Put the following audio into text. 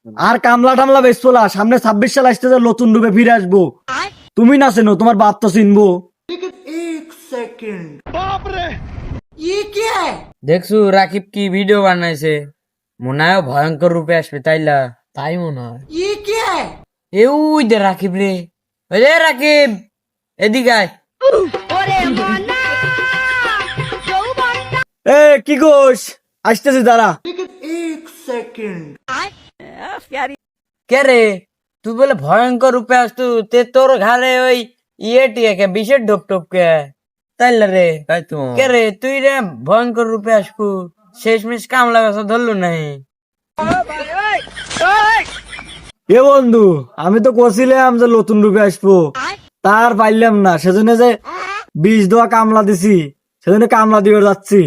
আর কামলা টামলা বেচবো না, সামনে 26 সাল আসতেছে, নতুন রূপে ফিরে আসবো। তুমি না চেনো, তোমার বাপ তো চিনবো। দেখছু রাকিব কি ভিডিও বানাইছে, মনে হয় ভয়ঙ্কর রূপে আসবে তাইলা। তাই মনে হয়। ওই দে রাকিব রে, ওই রে রাকিব, এদিকে আয়। এ কি কোস, আসতেছি দাঁড়া। কে রে, তুই বলে ভয়ঙ্কর রূপে আসতু, তোর ঘাড়ে ওই টিয়ে কে বিষের ঢোপ টোপ কে তাইলা রে। কে রে তুই রে ভয়ঙ্কর রূপে আসবু, শেষমেশ কামলা গাছ ধরলো নাই। এ বন্ধু, আমি তো কছিলাম যে নতুন রূপে আসবো, তার পাইলাম না, সেজন্য যে 20 দোয়া কামলা দিছি, সেজন্য কামলা দিয়ে যাচ্ছি।